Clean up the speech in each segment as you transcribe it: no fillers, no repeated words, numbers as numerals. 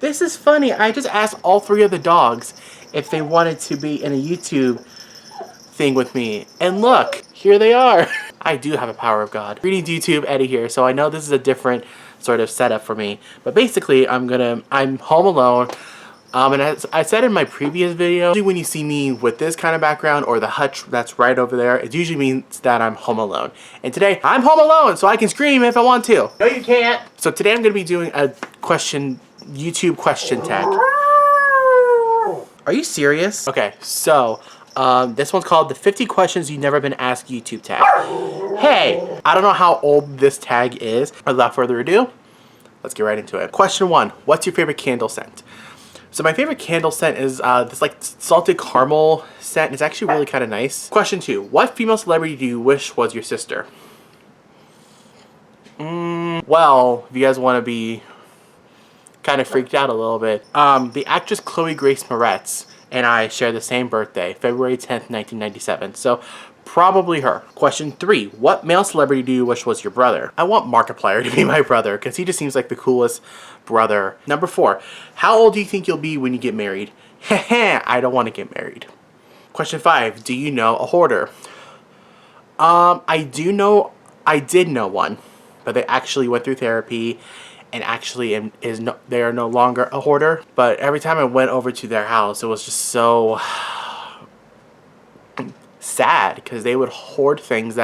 This is funny. I just asked all 3 of the dogs if they wanted to be in a YouTube thing with me. And look, here they are. I do have a power of God. Reading YouTube, Eddie here, so I know this is a different sort of setup for me. But basically, I'm home alone. And as I said in my previous video, usually when you see me with this kind of background or the hutch that's right over there, it usually means that I'm home alone. And today, I'm home alone, so I can scream if I want to. No, you can't. So today I'm going to be doing a YouTube question tag. Are you serious? Okay, so this one's called the 50 questions you've never been asked YouTube tag. Hey, I don't know how old this tag is. Without further ado, let's get right into it. Question 1, what's your favorite candle scent? So my favorite candle scent is this like salted caramel scent. It's actually really kind of nice. Question 2, what female celebrity do you wish was your sister? Well, if you guys want to be kind of freaked out a little bit, the actress Chloe Grace Moretz and I share the same birthday, February 10th, 1997. So probably her. Question 3, what male celebrity do you wish was your brother? I want Markiplier to be my brother because he just seems like the coolest brother. Number 4, how old do you think you'll be when you get married? I don't want to get married. Question 5, do you know a hoarder? I did know one, but they actually went through therapy and actually they are no longer a hoarder. But every time I went over to their house, it was just so sad because they would hoard things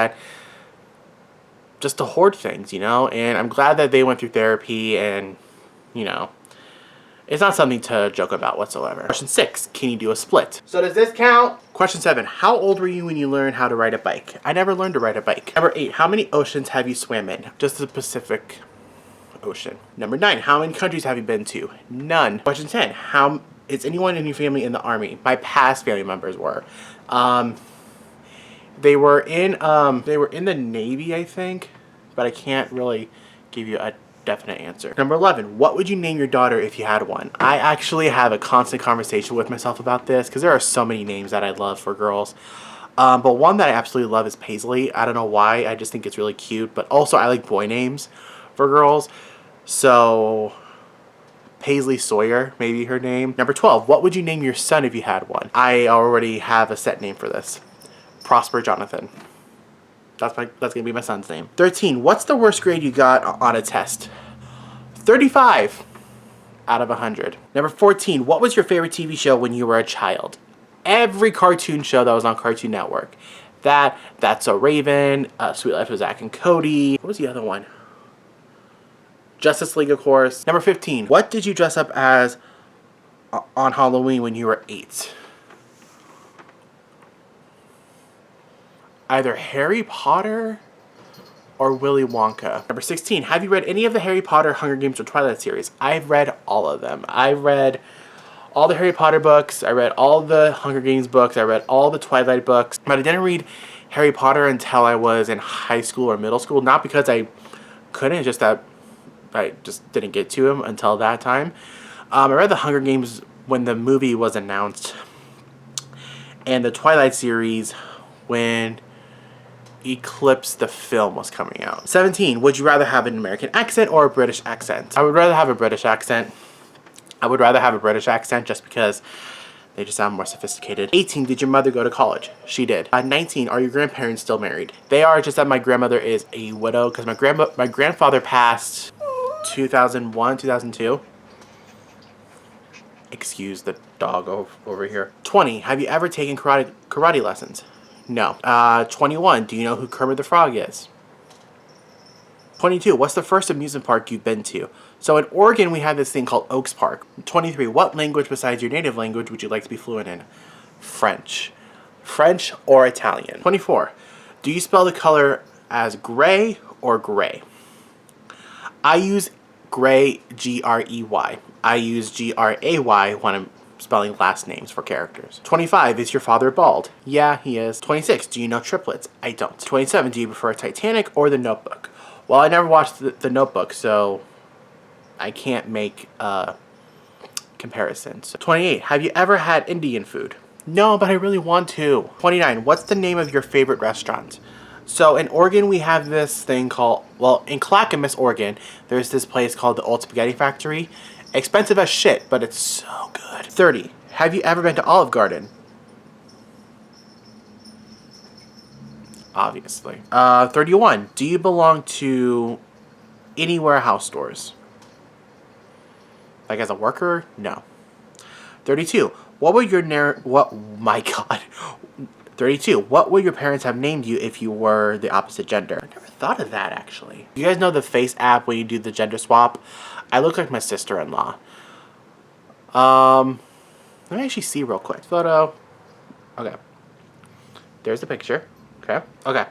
just to hoard things, you know? And I'm glad that they went through therapy and, you know, it's not something to joke about whatsoever. Question 6, can you do a split? So does this count? Question 7, how old were you when you learned how to ride a bike? I never learned to ride a bike. Number 8, how many oceans have you swam in? Just the Pacific Ocean. Number 9, how many countries have you been to? None. Question 10, is anyone in your family in the Army? My past family members were. They were in the Navy, I think, but I can't really give you a definite answer. Number 11, what would you name your daughter if you had one? I actually have a constant conversation with myself about this because there are so many names that I love for girls. But one that I absolutely love is Paisley. I don't know why, I just think it's really cute, but also I like boy names for girls. So Paisley Sawyer, maybe her name. Number 12, what would you name your son if you had one? I already have a set name for this. Prosper Jonathan. That's gonna be my son's name. 13, what's the worst grade you got on a test? 35 out of 100. Number 14, what was your favorite TV show when you were a child? Every cartoon show that was on Cartoon Network. That's So Raven, Sweet Life of Zack and Cody. What was the other one? Justice League, of course. Number 15, what did you dress up as on Halloween when you were 8? Either Harry Potter or Willy Wonka. Number 16, have you read any of the Harry Potter, Hunger Games, or Twilight series? I've read all of them. I read all the Harry Potter books. I read all the Hunger Games books. I read all the Twilight books. But I didn't read Harry Potter until I was in high school or middle school. Not because I couldn't, just that I just didn't get to them until that time. I read the Hunger Games when the movie was announced. And the Twilight series when Eclipse the film was coming out. 17, would you rather have an American accent or a British accent? I would rather have a British accent. Just because they just sound more sophisticated. 18, did your mother go to college? She did. 19, are your grandparents still married? They are, just that my grandmother is a widow because my grandfather passed 2001, 2002. Excuse the dog over here. 20, have you ever taken karate lessons? No. 21, do you know who Kermit the Frog is? 22, what's the first amusement park you've been to? So in Oregon, we have this thing called Oaks Park. 23, what language besides your native language would you like to be fluent in? French. French or Italian. 24, do you spell the color as gray or gray? I use gray, G-R-E-Y. I use G-R-A-Y when I'm spelling last names for characters. 25, is your father bald? Yeah, he is. 26, do you know triplets? I don't. 27, do you prefer Titanic or The Notebook? Well, I never watched the Notebook, so I can't make comparisons. 28, have you ever had Indian food? No, but I really want to. 29, what's the name of your favorite restaurant? So in Oregon, we have this thing called, well, in Clackamas, Oregon, there's this place called the Old Spaghetti Factory. Expensive as shit, but it's so good. 30. Have you ever been to Olive Garden? Obviously. 31. Do you belong to any warehouse stores? Like as a worker? No. 32. What would your my God. 32. What would your parents have named you if you were the opposite gender? I never thought of that, actually. You guys know the face app when you do the gender swap? I look like my sister-in-law. Let me actually see real quick. Photo. Okay. There's the picture. Okay. Okay.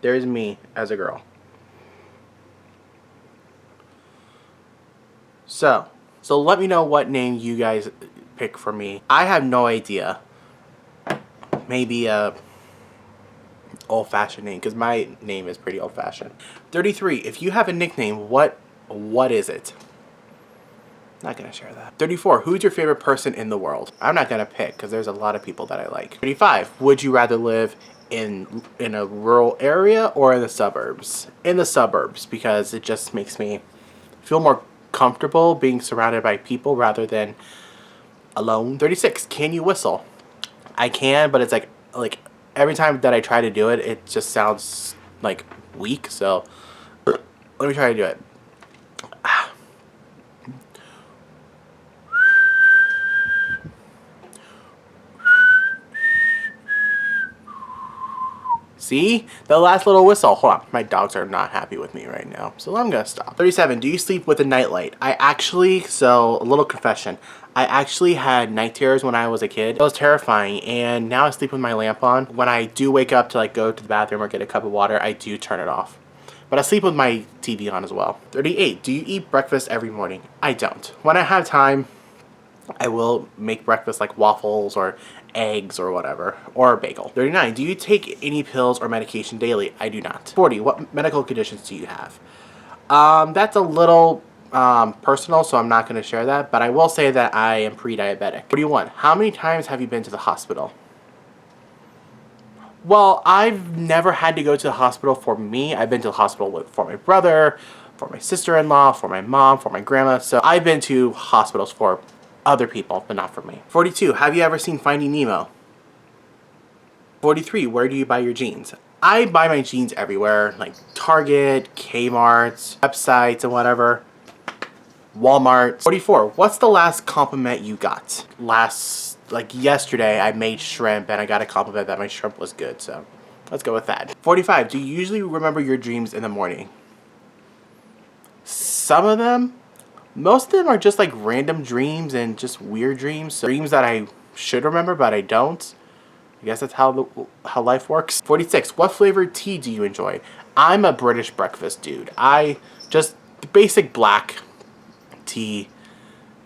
There's me as a girl. So let me know what name you guys pick for me. I have no idea. Maybe a old-fashioned name, because my name is pretty old-fashioned. 33. If you have a nickname, what is it? Not gonna share that. 34. Who's your favorite person in the world? I'm not gonna pick because there's a lot of people that I like. 35. Would you rather live in a rural area or in the suburbs? In the suburbs, because it just makes me feel more comfortable being surrounded by people rather than alone. 36. Can you whistle? I can, but it's like every time that I try to do it, it just sounds like weak. So let me try to do it. See? The last little whistle. Hold on. My dogs are not happy with me right now. So I'm going to stop. 37. Do you sleep with a nightlight? So a little confession. I actually had night terrors when I was a kid. It was terrifying. And now I sleep with my lamp on. When I do wake up to go to the bathroom or get a cup of water, I do turn it off. But I sleep with my TV on as well. 38. Do you eat breakfast every morning? I don't. When I have time, I will make breakfast like waffles or eggs or whatever, or a bagel. 39. Do you take any pills or medication daily? I do not. 40. What medical conditions do you have? That's a little personal, so I'm not going to share that, but I will say that I am pre-diabetic. 41. How many times have you been to the hospital? Well, I've never had to go to the hospital for me. I've been to the hospital for my brother, for my sister-in-law, for my mom, for my grandma, so I've been to hospitals for other people, but not for me. 42. Have you ever seen Finding Nemo? 43. Where do you buy your jeans? I buy my jeans everywhere, like Target, Kmart, websites and whatever. Walmart. 44. What's the last compliment you got? Yesterday, I made shrimp and I got a compliment that my shrimp was good, so let's go with that. 45. Do you usually remember your dreams in the morning? Some of them. Most of them are just like random dreams and just weird dreams. So dreams that I should remember, but I don't. I guess that's how life works. 46. What flavored tea do you enjoy? I'm a British breakfast dude. The basic black tea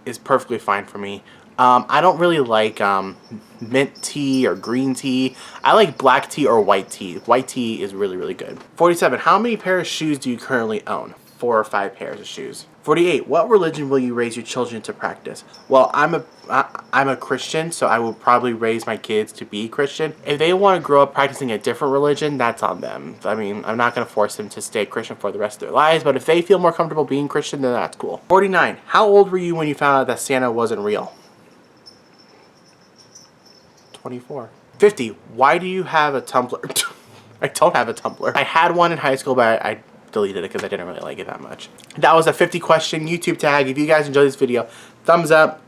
is perfectly fine for me. I don't really like mint tea or green tea. I like black tea or white tea. White tea is really, really good. 47. How many pairs of shoes do you currently own? 4 or 5 pairs of shoes. 48. What religion will you raise your children to practice? Well, I'm a Christian, so I will probably raise my kids to be Christian. If they want to grow up practicing a different religion, that's on them. I mean, I'm not going to force them to stay Christian for the rest of their lives, but if they feel more comfortable being Christian, then that's cool. 49. How old were you when you found out that Santa wasn't real? 24. 50. Why do you have a Tumblr? I don't have a Tumblr. I had one in high school, but I deleted it because I didn't really like it that much. That was a 50 question YouTube tag. If you guys enjoyed this video, thumbs up,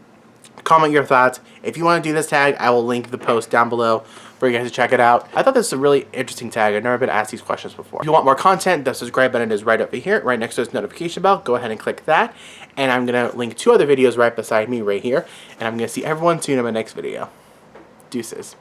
comment your thoughts. If you want to do this tag, I will link the post down below for you guys to check it out. I thought this was a really interesting tag. I've never been asked these questions before. If you want more content, the subscribe button is right over here, right next to this notification bell. Go ahead and click that. And I'm going to link 2 other videos right beside me right here. And I'm going to see everyone soon in my next video. Deuces.